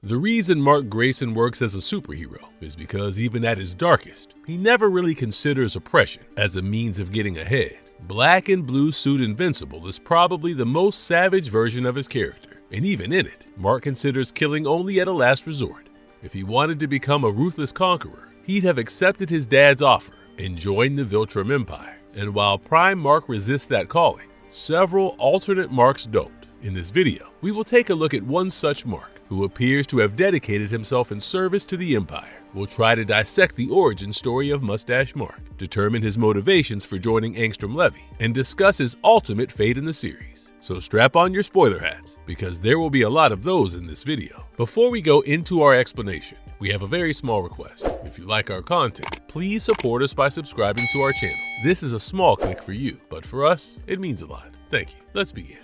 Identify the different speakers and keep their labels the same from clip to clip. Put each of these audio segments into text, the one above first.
Speaker 1: The reason Mark Grayson works as a superhero is because even at his darkest, he never really considers oppression as a means of getting ahead. Black and Blue Suit Invincible is probably the most savage version of his character, and even in it, Mark considers killing only at a last resort. If he wanted to become a ruthless conqueror, he'd have accepted his dad's offer and joined the Viltrum Empire. And while Prime Mark resists that calling, several alternate Marks don't. In this video, we will take a look at one such Mark who appears to have dedicated himself in service to the Empire. We'll try to dissect the origin story of Mustache Mark, determine his motivations for joining Angstrom Levy, and discuss his ultimate fate in the series. So strap on your spoiler hats, because there will be a lot of those in this video. Before we go into our explanation, we have a very small request. If you like our content, please support us by subscribing to our channel. This is a small click for you, but for us, it means a lot. Thank you. Let's begin.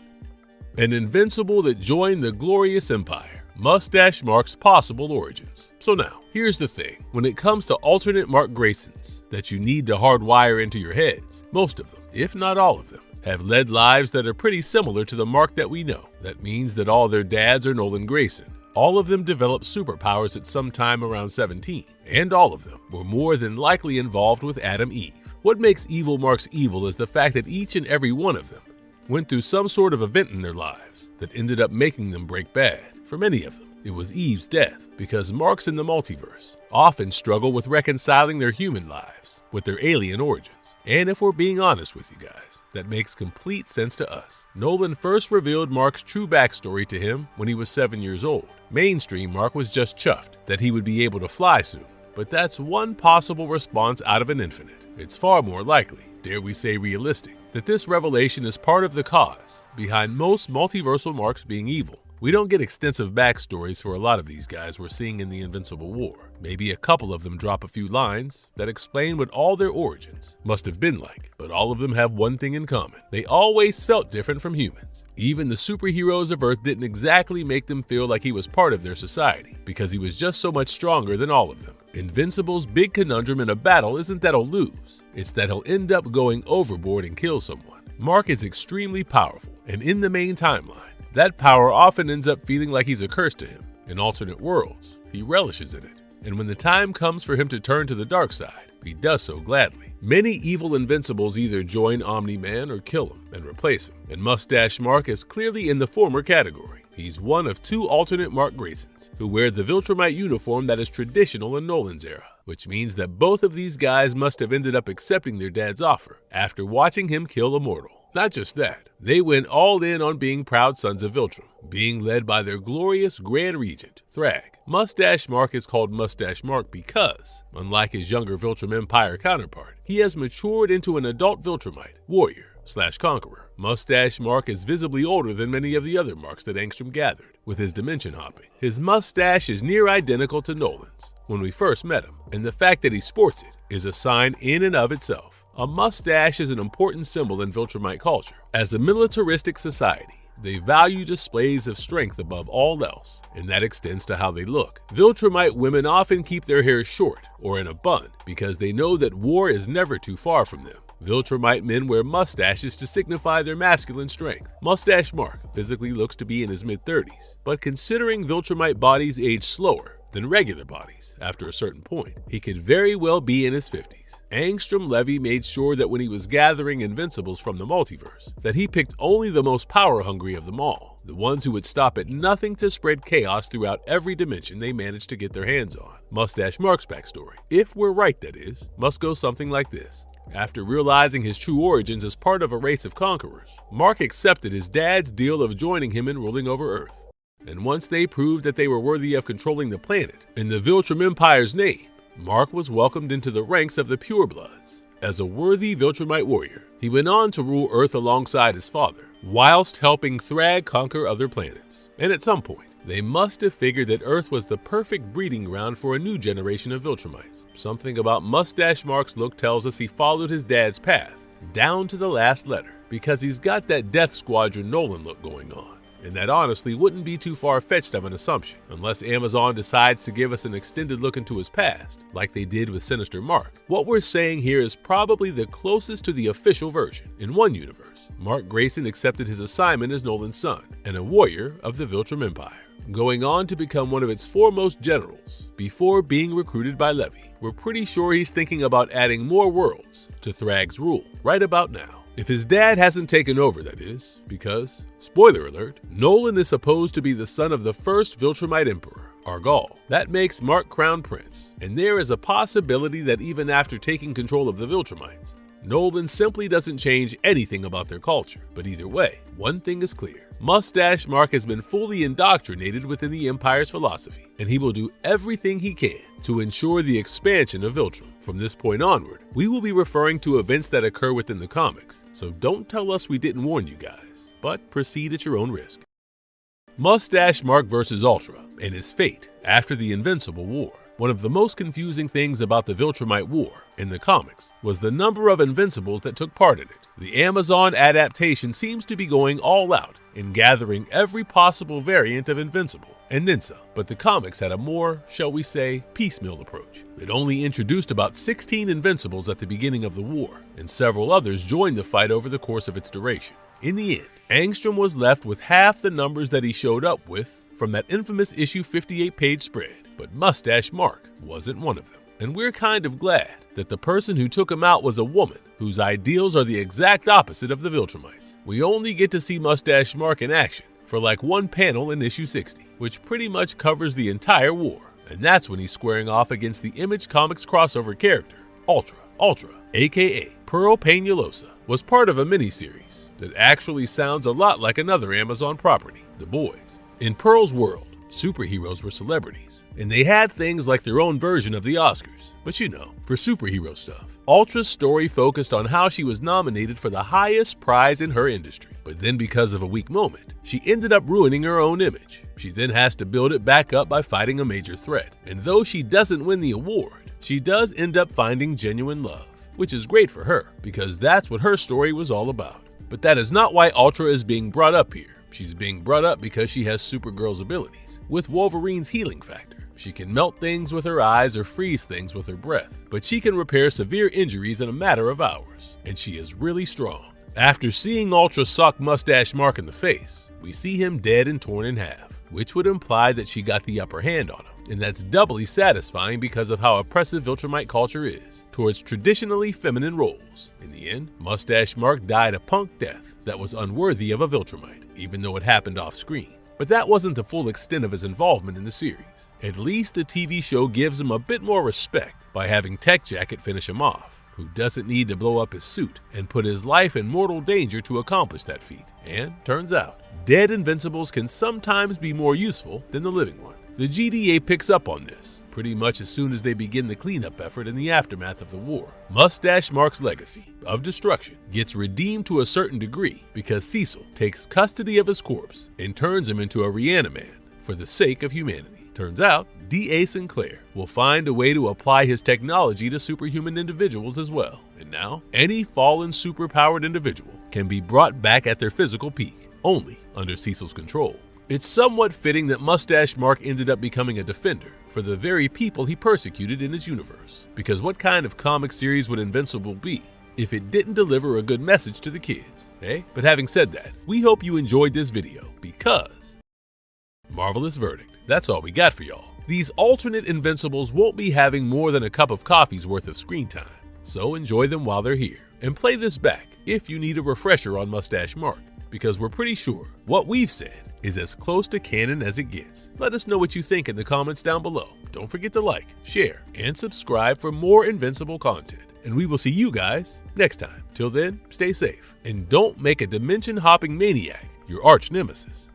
Speaker 1: An Invincible that joined the glorious Empire. Mustache Mark's possible origins. So now, here's the thing. When it comes to alternate Mark Graysons that you need to hardwire into your heads, most of them, if not all of them, have led lives that are pretty similar to the Mark that we know. That means that all their dads are Nolan Grayson. All of them developed superpowers at some time around 17, and all of them were more than likely involved with Adam Eve. What makes evil Marks evil is the fact that each and every one of them went through some sort of event in their lives that ended up making them break bad. For many of them, it was Eve's death, because Marks in the multiverse often struggle with reconciling their human lives with their alien origins. And if we're being honest with you guys, that makes complete sense to us. Nolan first revealed Mark's true backstory to him when he was 7 years old. Mainstream Mark was just chuffed that he would be able to fly soon, but that's one possible response out of an infinite. It's far more likely, dare we say realistic, that this revelation is part of the cause behind most multiversal Marks being evil. We don't get extensive backstories for a lot of these guys we're seeing in the Invincible War. Maybe a couple of them drop a few lines that explain what all their origins must have been like, but all of them have one thing in common. They always felt different from humans. Even the superheroes of Earth didn't exactly make them feel like he was part of their society, because he was just so much stronger than all of them. Invincible's big conundrum in a battle isn't that he'll lose, it's that he'll end up going overboard and kill someone. Mark is extremely powerful, and in the main timeline, that power often ends up feeling like he's a curse to him. In alternate worlds, he relishes in it, and when the time comes for him to turn to the dark side, he does so gladly. Many evil Invincibles either join Omni-Man or kill him and replace him, and Mustache Mark is clearly in the former category. He's one of two alternate Mark Graysons who wear the Viltrumite uniform that is traditional in Nolan's era, which means that both of these guys must have ended up accepting their dad's offer after watching him kill a mortal. Not just that, they went all in on being proud sons of Viltrum, being led by their glorious Grand Regent, Thrag. Mustache Mark is called Mustache Mark because, unlike his younger Viltrum Empire counterpart, he has matured into an adult Viltrumite, warrior/conqueror. Mustache Mark is visibly older than many of the other Marks that Angstrom gathered with his dimension hopping. His mustache is near identical to Nolan's when we first met him, and the fact that he sports it is a sign in and of itself. A mustache is an important symbol in Viltrumite culture. As a militaristic society, they value displays of strength above all else, and that extends to how they look. Viltrumite women often keep their hair short or in a bun because they know that war is never too far from them. Viltrumite men wear mustaches to signify their masculine strength. Mustache Mark physically looks to be in his mid-30s, but considering Viltrumite bodies age slower than regular bodies after a certain point, he could very well be in his 50s. Angstrom Levy made sure that when he was gathering Invincibles from the multiverse, that he picked only the most power-hungry of them all, the ones who would stop at nothing to spread chaos throughout every dimension they managed to get their hands on. Mustache Mark's backstory, if we're right that is, must go something like this. After realizing his true origins as part of a race of conquerors, Mark accepted his dad's deal of joining him in ruling over Earth. And once they proved that they were worthy of controlling the planet in the Viltrum Empire's name, Mark was welcomed into the ranks of the Purebloods. As a worthy Viltrumite warrior, he went on to rule Earth alongside his father, whilst helping Thrag conquer other planets. And at some point, they must have figured that Earth was the perfect breeding ground for a new generation of Viltrumites. Something about Mustache Mark's look tells us he followed his dad's path, down to the last letter, because he's got that Death Squadron Nolan look going on. And that honestly wouldn't be too far-fetched of an assumption, unless Amazon decides to give us an extended look into his past, like they did with Sinister Mark. What we're saying here is probably the closest to the official version. In one universe, Mark Grayson accepted his assignment as Nolan's son, and a warrior of the Viltrum Empire. going on to become one of its foremost generals before being recruited by Levy. We're pretty sure he's thinking about adding more worlds to Thrag's rule right about now. If his dad hasn't taken over, that is, because, spoiler alert, Nolan is supposed to be the son of the first Viltrumite emperor, Argal. That makes Mark Crown Prince, and there is a possibility that even after taking control of the Viltrumites, Nolan simply doesn't change anything about their culture. But either way, one thing is clear. Mustache Mark has been fully indoctrinated within the Empire's philosophy, and he will do everything he can to ensure the expansion of Viltrum. From this point onward, we will be referring to events that occur within the comics, so don't tell us we didn't warn you guys, but proceed at your own risk. Mustache Mark vs. Ultra and his fate after the Invincible War. One of the most confusing things about the Viltrumite War in the comics was the number of Invincibles that took part in it. The Amazon adaptation seems to be going all out in gathering every possible variant of Invincible, and then some. But the comics had a more, shall we say, piecemeal approach. It only introduced about 16 Invincibles at the beginning of the war, and several others joined the fight over the course of its duration. In the end, Angstrom was left with half the numbers that he showed up with from that infamous issue 58-page spread, but Mustache Mark wasn't one of them. And we're kind of glad that the person who took him out was a woman whose ideals are the exact opposite of the Viltrumites. We only get to see Mustache Mark in action for like one panel in issue 60, which pretty much covers the entire war. And that's when he's squaring off against the Image Comics crossover character, Ultra. Ultra, aka Pearl Peñalosa, was part of a miniseries that actually sounds a lot like another Amazon property, The Boys. In Pearl's world, superheroes were celebrities, and they had things like their own version of the Oscars. But you know, for superhero stuff, Ultra's story focused on how she was nominated for the highest prize in her industry. But then because of a weak moment, she ended up ruining her own image. She then has to build it back up by fighting a major threat. And though she doesn't win the award, she does end up finding genuine love, which is great for her, because that's what her story was all about. But that is not why Ultra is being brought up here. She's being brought up because she has Supergirl's abilities, with Wolverine's healing factor. She can melt things with her eyes or freeze things with her breath, but she can repair severe injuries in a matter of hours, and she is really strong. After seeing Ultra sock Mustache Mark in the face, we see him dead and torn in half, which would imply that she got the upper hand on him, and that's doubly satisfying because of how oppressive Viltrumite culture is towards traditionally feminine roles. In the end, Mustache Mark died a punk death that was unworthy of a Viltrumite, even though it happened off screen. But that wasn't the full extent of his involvement in the series. At least the TV show gives him a bit more respect by having Tech Jacket finish him off, who doesn't need to blow up his suit and put his life in mortal danger to accomplish that feat. And turns out, dead Invincibles can sometimes be more useful than the living one. The GDA picks up on this pretty much as soon as they begin the cleanup effort in the aftermath of the war. Mustache Mark's legacy of destruction gets redeemed to a certain degree because Cecil takes custody of his corpse and turns him into a Reaniman for the sake of humanity. Turns out, D.A. Sinclair will find a way to apply his technology to superhuman individuals as well. And now, any fallen superpowered individual can be brought back at their physical peak, only under Cecil's control. It's somewhat fitting that Mustache Mark ended up becoming a defender for the very people he persecuted in his universe. Because what kind of comic series would Invincible be if it didn't deliver a good message to the kids, eh? But having said that, we hope you enjoyed this video because marvelous verdict. That's all we got for y'all. These alternate Invincibles won't be having more than a cup of coffee's worth of screen time, so enjoy them while they're here. And play this back if you need a refresher on Mustache Mark, because we're pretty sure what we've said is as close to canon as it gets. Let us know what you think in the comments down below. Don't forget to like, share, and subscribe for more Invincible content. And we will see you guys next time. Till then, stay safe, and don't make a dimension-hopping maniac your arch nemesis.